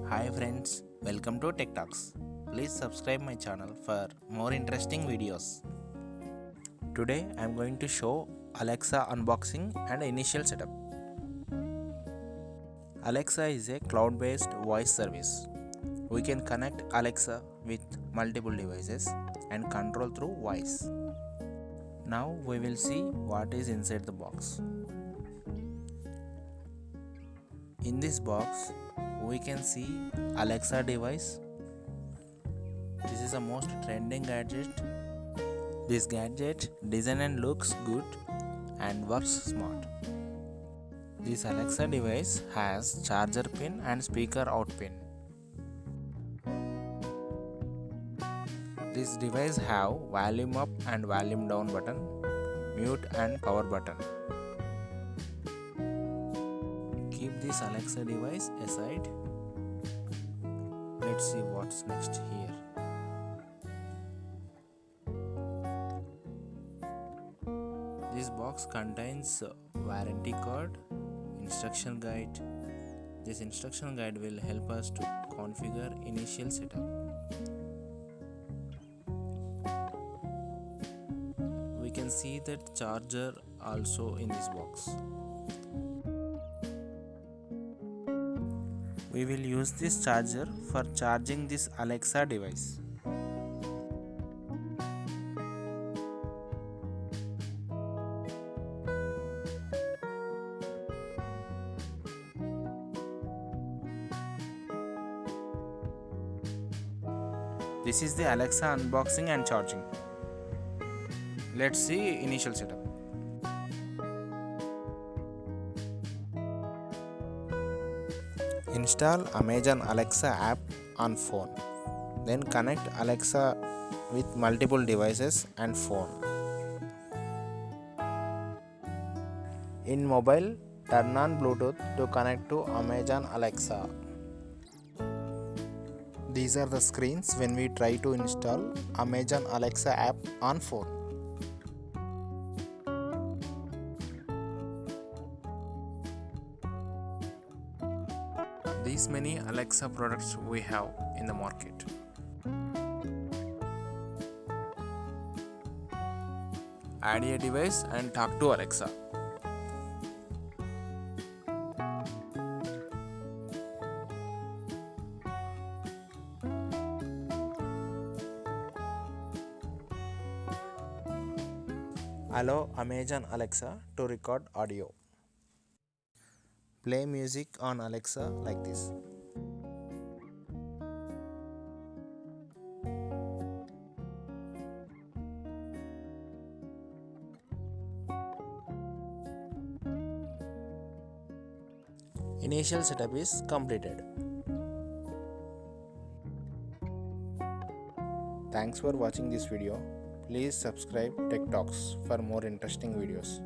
Hi friends, welcome to Tech Talks. Please subscribe my channel for more interesting videos. Today I am going to show Alexa unboxing and initial setup. Alexa is a cloud-based voice service. We can connect Alexa with multiple devices and control through voice. Now we will see what is inside the box. In this box, we can see Alexa device. This is the most trending gadget. This gadget design and looks good and works smart. This Alexa device has charger pin and speaker out pin. This device have volume up and volume down button, mute and power button. Keep this Alexa device aside. Let's see what's next here. This box contains warranty card, instruction guide. This instruction guide will help us to configure initial setup. We can see that charger also in this box. We will use this charger for charging this Alexa device. This is the Alexa unboxing and charging. Let's see initial setup. Install Amazon Alexa app on phone. Then connect Alexa with multiple devices and phone. In mobile, turn on Bluetooth to connect to Amazon Alexa. These are the screens when we try to install Amazon Alexa app on phone. These many Alexa products we have in the market. Add a device and talk to Alexa. Allow Amazon Alexa to record audio. Play music on Alexa like this. Initial setup is completed. Thanks for watching this video. Please subscribe Tech Talks for more interesting videos.